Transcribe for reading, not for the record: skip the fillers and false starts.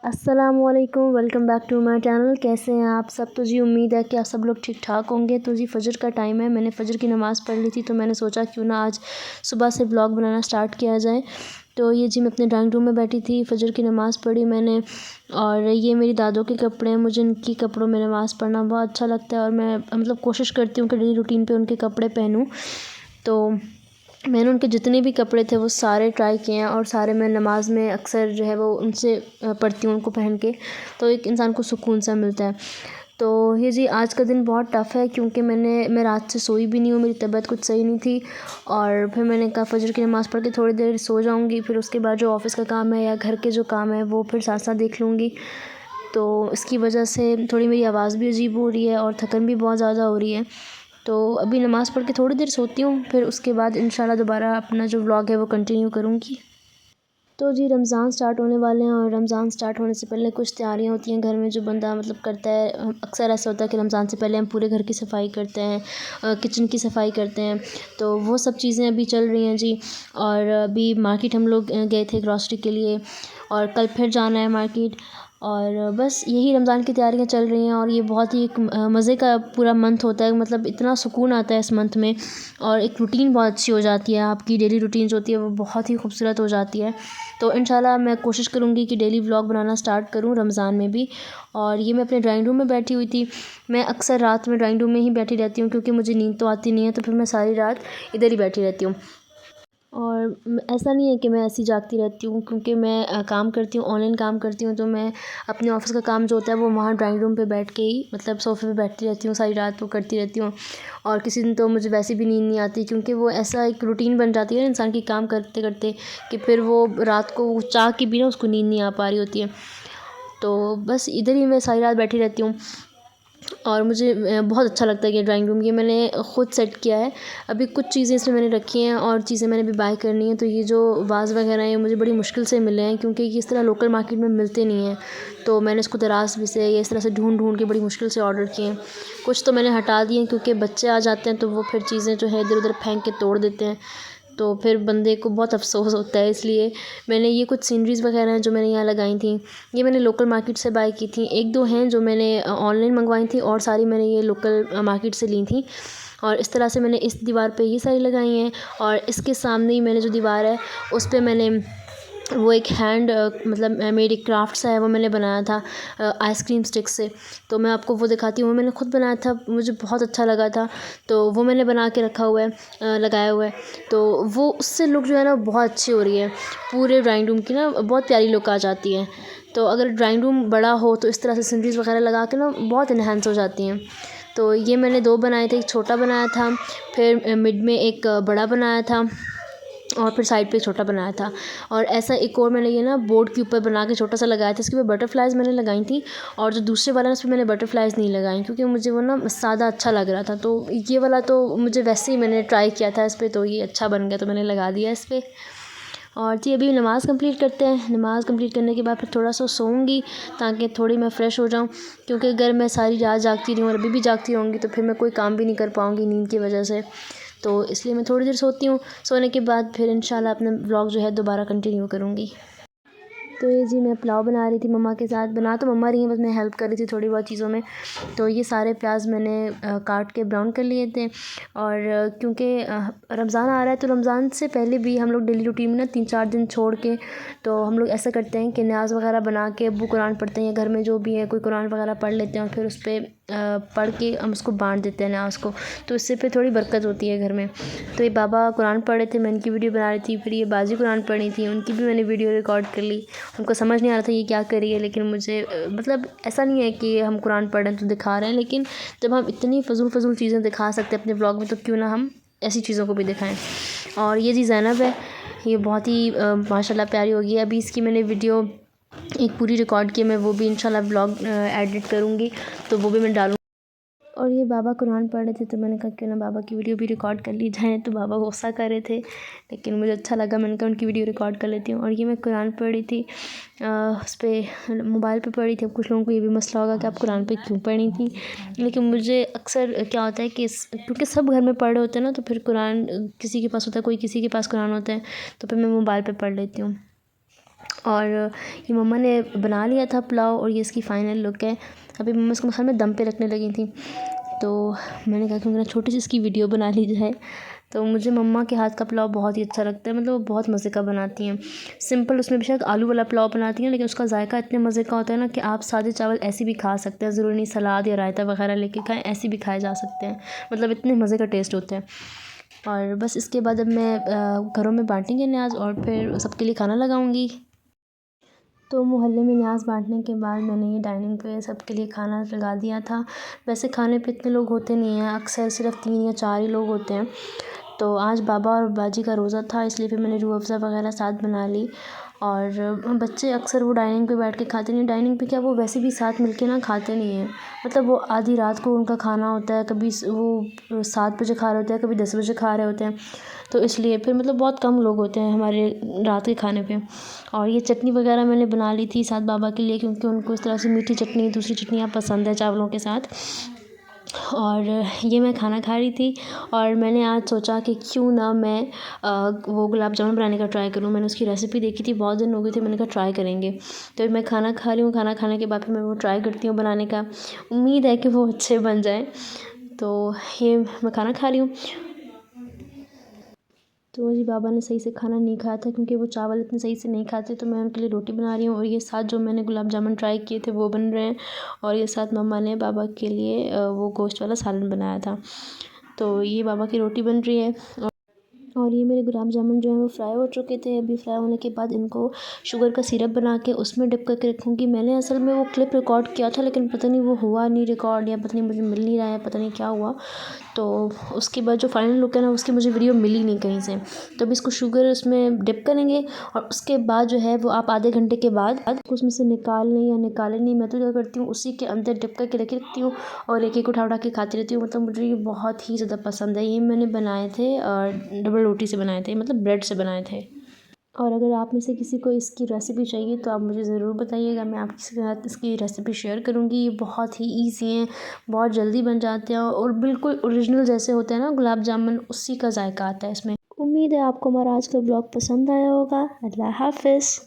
अस्सलामुअलैकुम, welcome back to my channel. कैसे हैं आप सब? तो जी उम्मीद है कि आप सब लोग ठीक ठाक होंगे। तो जी फ़जर का टाइम है, मैंने फ़जर की नमाज़ पढ़ ली थी, तो मैंने सोचा क्यों ना आज सुबह से ब्लॉग बनाना स्टार्ट किया जाए। तो ये जी मैं अपने ड्राइंग रूम में बैठी थी, फ़जर की नमाज़ पढ़ी मैंने। और ये मेरी दादों के कपड़े हैं, मुझे इनकी कपड़ों में नमाज़ पढ़ना बहुत अच्छा लगता है और मैं मतलब कोशिश करती हूँ कि डेली रूटीन पे उनके कपड़े पहनूँ। तो मैंने उनके जितने भी कपड़े थे वो सारे ट्राई किए हैं और सारे मैं नमाज़ में अक्सर जो है वो उनसे पढ़ती हूँ उनको पहन के, तो एक इंसान को सुकून सा मिलता है। तो ये जी आज का दिन बहुत टफ़ है क्योंकि मैं रात से सोई भी नहीं हूँ, मेरी तबीयत कुछ सही नहीं थी। और फिर मैंने कहा फ़जर की नमाज़ पढ़ के थोड़ी देर सो जाऊँगी, फिर उसके बाद जो ऑफ़िस का काम है या घर के जो काम है वो फिर साथ साथ देख लूँगी। तो इसकी वजह से थोड़ी मेरी आवाज़ भी अजीब हो रही है और थकन भी बहुत ज़्यादा हो रही है। तो अभी नमाज़ पढ़ के थोड़ी देर सोती हूँ, फिर उसके बाद इंशाल्लाह दोबारा अपना जो व्लॉग है वो कंटिन्यू करूँगी। तो जी रमज़ान स्टार्ट होने वाले हैं और रमज़ान स्टार्ट होने से पहले कुछ तैयारियां होती हैं घर में जो बंदा मतलब करता है। अक्सर ऐसा होता है कि रमज़ान से पहले हम पूरे घर की सफाई करते हैं, किचन की सफाई करते हैं। तो वो सब चीज़ें अभी चल रही हैं जी। और अभी मार्केट हम लोग गए थे ग्रॉसरी के लिए और कल फिर जाना है मार्केट। और बस यही रमज़ान की तैयारियां चल रही हैं और ये बहुत ही एक मज़े का पूरा मंथ होता है, मतलब इतना सुकून आता है इस मंथ में। और एक रूटीन बहुत अच्छी हो जाती है, आपकी डेली रूटीन जो होती है वो बहुत ही खूबसूरत हो जाती है। तो इंशाल्लाह मैं कोशिश करूँगी कि डेली व्लॉग बनाना स्टार्ट करूँ रमज़ान में भी। और ये मैं अपने ड्राइंग रूम में बैठी हुई थी। मैं अक्सर रात में ड्राइंग रूम में ही बैठी रहती हूँ क्योंकि मुझे नींद तो आती नहीं है, तो फिर मैं सारी रात इधर ही बैठी रहती हूँ। और ऐसा नहीं है कि मैं ऐसी जागती रहती हूँ क्योंकि मैं काम करती हूँ, ऑनलाइन काम करती हूँ, तो मैं अपने ऑफ़िस का काम जो होता है वो वहाँ ड्राइंग रूम पे बैठ के ही मतलब सोफ़े पे बैठती रहती हूँ, सारी रात वो करती रहती हूँ। और किसी दिन तो मुझे वैसे भी नींद नहीं आती क्योंकि वो ऐसा एक रूटीन बन जाती है ना इंसान की काम करते करते कि फिर वो रात को चाह के भी ना उसको नींद नहीं आ पा रही होती है। तो बस इधर ही मैं सारी रात बैठी रहती हूँ और मुझे बहुत अच्छा लगता है ये ड्राइंग रूम। ये मैंने ख़ुद सेट किया है। अभी कुछ चीज़ें इसमें मैंने रखी हैं और चीज़ें मैंने अभी बाय करनी है। तो ये जो वाज़ वगैरह हैं मुझे बड़ी मुश्किल से मिले हैं क्योंकि ये इस तरह लोकल मार्केट में मिलते नहीं हैं। तो मैंने इसको दराज़ में से या इस तरह से ढूँढ ढूँढ के बड़ी मुश्किल से ऑर्डर किए हैं। कुछ तो मैंने हटा दिए हैं क्योंकि बच्चे आ जाते हैं तो वो फिर चीज़ें जो है इधर उधर फेंक के तोड़ देते हैं, तो फिर बंदे को बहुत अफ़सोस होता है। इसलिए मैंने ये कुछ सीनरीज़ वगैरह हैं जो मैंने यहाँ लगाई थी, ये मैंने लोकल मार्केट से बाय की थी। 1-2 हैं जो मैंने ऑनलाइन मंगवाई थी और सारी मैंने ये लोकल मार्केट से ली थी। और इस तरह से मैंने इस दीवार पे ये सारी लगाई हैं और इसके सामने ही मैंने जो दीवार है उस पे मैंने वो एक हैंड मतलब मेड एक क्राफ्ट सा है वो मैंने बनाया था आइसक्रीम स्टिक से। तो मैं आपको वो दिखाती हूँ, वो मैंने खुद बनाया था, मुझे बहुत अच्छा लगा था। तो वो मैंने बना के रखा हुआ है, लगाया हुआ है। तो वो उससे लुक जो है ना बहुत अच्छी हो रही है, पूरे ड्राइंग रूम की ना बहुत प्यारी लुक आ जाती है। तो अगर ड्राइंग रूम बड़ा हो तो इस तरह से सीनरीज़ वगैरह लगा के ना बहुत इन्हेंस हो जाती हैं। तो ये मैंने 2 बनाए थे, एक छोटा बनाया था, फिर मिड में एक बड़ा बनाया था और फिर साइड पे छोटा बनाया था। और ऐसा एक और मैंने ये ना बोर्ड के ऊपर बना के छोटा सा लगाया था, इसके ऊपर बटरफ्लाइज़ मैंने लगाई थी। और जो दूसरे वाला है उस पे मैंने बटरफ्लाइज़ नहीं लगाई क्योंकि मुझे वो ना सादा अच्छा लग रहा था। तो ये वाला तो मुझे वैसे ही मैंने ट्राई किया था इस पे, तो ये अच्छा बन गया तो मैंने लगा दिया इस पे। और जी अभी नमाज़ कंप्लीट करते हैं, नमाज़ कंप्लीट करने के बाद फिर थोड़ा सा सोऊंगी ताकि थोड़ी मैं फ़्रेश हो जाऊं, क्योंकि अगर मैं सारी रात जागती रही और अभी भी जागती रहूँगी तो फिर मैं कोई काम भी नहीं कर पाऊँगी नींद की वजह से। तो इसलिए मैं थोड़ी देर सोती हूँ, सोने के बाद फिर इंशाल्लाह अपना व्लॉग जो है दोबारा कंटिन्यू करूँगी। तो ये जी मैं पुलाव बना रही थी मम्मा के साथ, बना तो मम्मा रही हैं बस मैं हेल्प कर रही थी थोड़ी बहुत चीज़ों में। तो ये सारे प्याज मैंने काट के ब्राउन कर लिए थे। और क्योंकि रमज़ान आ रहा है तो रमज़ान से पहले भी हम लोग डेली रूटीन में ना 3-4 दिन छोड़ के तो हम लोग ऐसा करते हैं कि न्याज़ वगैरह बना के अब्बू कुरान पढ़ते हैं या घर में जो भी है कोई कुरान वगैरह पढ़ लेते हैं और फिर उस पर पढ़ के हम उसको बांट देते हैं न्याज़ को, तो इससे फिर थोड़ी बरकत होती है घर में। तो ये बाबा कुरान पढ़ रहे थे, मैं इनकी वीडियो बना रही थी, फिर ये बाजी कुरान पढ़ी थी, उनकी भी मैंने वीडियो रिकॉर्ड कर ली। उनको समझ नहीं आ रहा था ये क्या कर रही है, लेकिन मुझे मतलब ऐसा नहीं है कि हम कुरान पढ़ रहे हैं तो दिखा रहे हैं, लेकिन जब हम इतनी फ़ज़ूल चीज़ें दिखा सकते हैं अपने ब्लॉग में तो क्यों ना हम ऐसी चीज़ों को भी दिखाएँ। और ये जी ज़ैनब है, ये बहुत ही माशाल्लाह प्यारी होगी। अभी इसकी मैंने वीडियो एक पूरी रिकॉर्ड की, मैं वो भी इंशाल्लाह ब्लॉग एडिट करूँगी तो वो भी मैं डालूँगी। और ये बाबा कुरान पढ़ रहे थे तो मैंने कहा क्यों ना बाबा की वीडियो भी रिकॉर्ड कर ली जाए। तो बाबा गुस्सा कर रहे थे लेकिन मुझे अच्छा लगा, मैंने कहा उनकी वीडियो रिकॉर्ड कर लेती हूँ। और ये मैं कुरान पढ़ रही थी, उस पर मोबाइल पे पढ़ी थी। अब कुछ लोगों को ये भी मसला होगा कि आप कुरान पे क्यों पढ़ी थी, लेकिन मुझे अक्सर क्या होता है कि क्योंकि सब घर में पढ़ रहे होते हैं ना, तो फिर कुरान किसी के पास होता है, कोई किसी के पास कुरान होता है, तो फिर मैं मोबाइल पे पढ़ लेती हूँ। और ये मम्मा ने बना लिया था पुलाव और ये इसकी फ़ाइनल लुक है। अभी मम्मा इसको मसाले में दम पे रखने लगी थी, तो मैंने कहा क्योंकि ना छोटी सी इसकी वीडियो बना ली जाए। तो मुझे मम्मा के हाथ का पुलाव बहुत ही अच्छा लगता है, मतलब वो बहुत मज़े का बनाती हैं। सिंपल उसमें बेशक आलू वाला पुलाव बनाती हैं, लेकिन उसका जायका इतने मज़े का होता है ना कि आप सादे चावल ऐसे भी खा सकते हैं, ज़रूरी नहीं सलाद या रायता वगैरह लेके खाएं, ऐसे भी खाए जा सकते हैं, मतलब इतने मज़े का टेस्ट होता है। और बस इसके बाद अब मैं घरों में बांटेंगे न्याज़ और फिर सबके लिए खाना लगाऊंगी। तो मोहल्ले में न्याज़ बांटने के बाद मैंने ये डाइनिंग पे सबके लिए खाना लगा दिया था। वैसे खाने पे इतने लोग होते नहीं हैं, अक्सर सिर्फ 3 या 4 ही लोग होते हैं। तो आज बाबा और बाजी का रोज़ा था, इसलिए फिर मैंने रूह अफ़ज़ा वगैरह साथ बना ली। और बच्चे अक्सर वो डाइनिंग पे बैठ के खाते नहीं, डाइनिंग पे क्या वो वैसे भी साथ मिल के ना खाते नहीं हैं, मतलब वो आधी रात को उनका खाना होता है, कभी वो 7 बजे खा रहे होते हैं, कभी 10 बजे खा रहे होते हैं, तो इसलिए फिर मतलब बहुत कम लोग होते हैं हमारे रात के खाने पे। और ये चटनी वगैरह मैंने बना ली थी साथ बाबा के लिए, क्योंकि उनको इस तरह से मीठी चटनी, दूसरी चटनियाँ पसंद है चावलों के साथ। और ये मैं खाना खा रही थी और मैंने आज सोचा कि क्यों ना मैं वो गुलाब जामुन बनाने का ट्राई करूँ। मैंने उसकी रेसिपी देखी थी, बहुत दिन हो गए थे, मैंने कहा ट्राई करेंगे। तो मैं खाना खा रही हूँ, खाना खाने के बाद फिर मैं वो ट्राई करती हूँ बनाने का, उम्मीद है कि वो अच्छे बन जाएँ। तो ये मैं खाना खा रही हूँ। तो जी बाबा ने सही से खाना नहीं खाया था, क्योंकि वो चावल इतने सही से नहीं खाते, तो मैं उनके लिए रोटी बना रही हूँ। और ये साथ जो मैंने गुलाब जामुन ट्राई किए थे वो बन रहे हैं, और ये साथ मम्मा ने बाबा के लिए वो गोश्त वाला सालन बनाया था। तो ये बाबा की रोटी बन रही है। और ये मेरे गुलाब जामुन जो हैं वो फ्राई हो चुके थे। अभी फ्राई होने के बाद इनको शुगर का सिरप बना के उसमें डिप करके रखूँगी। मैंने असल में वो क्लिप रिकॉर्ड किया था, लेकिन पता नहीं वो हुआ नहीं रिकॉर्ड, या पता नहीं मुझे मिल नहीं रहा है, पता नहीं क्या हुआ। तो उसके बाद जो फाइनल लुक है ना, उसकी मुझे वीडियो मिली नहीं कहीं से। तो अभी इसको शुगर उसमें डिप करेंगे और उसके बाद जो है वो आप आधे घंटे के बाद उसमें से निकालें, मैं तो क्या करती हूँ उसी के अंदर डिप करके रखती हूँ और एक एक उठा के खाती रहती हूँ। मतलब मुझे ये बहुत ही ज़्यादा पसंद है। ये मैंने बनाए थे डबल रोटी से बनाए थे, मतलब ब्रेड से बनाए थे। और अगर आप में से किसी को इसकी रेसिपी चाहिए तो आप मुझे ज़रूर बताइएगा, मैं आपके साथ इसकी रेसिपी शेयर करूँगी। ये बहुत ही ईज़ी हैं, बहुत जल्दी बन जाते हैं और बिल्कुल ओरिजिनल जैसे होते हैं ना गुलाब जामुन, उसी का जायका आता है इसमें। उम्मीद है आपको हमारा आज का ब्लॉग पसंद आया होगा। अल्लाह हाफ़िज़।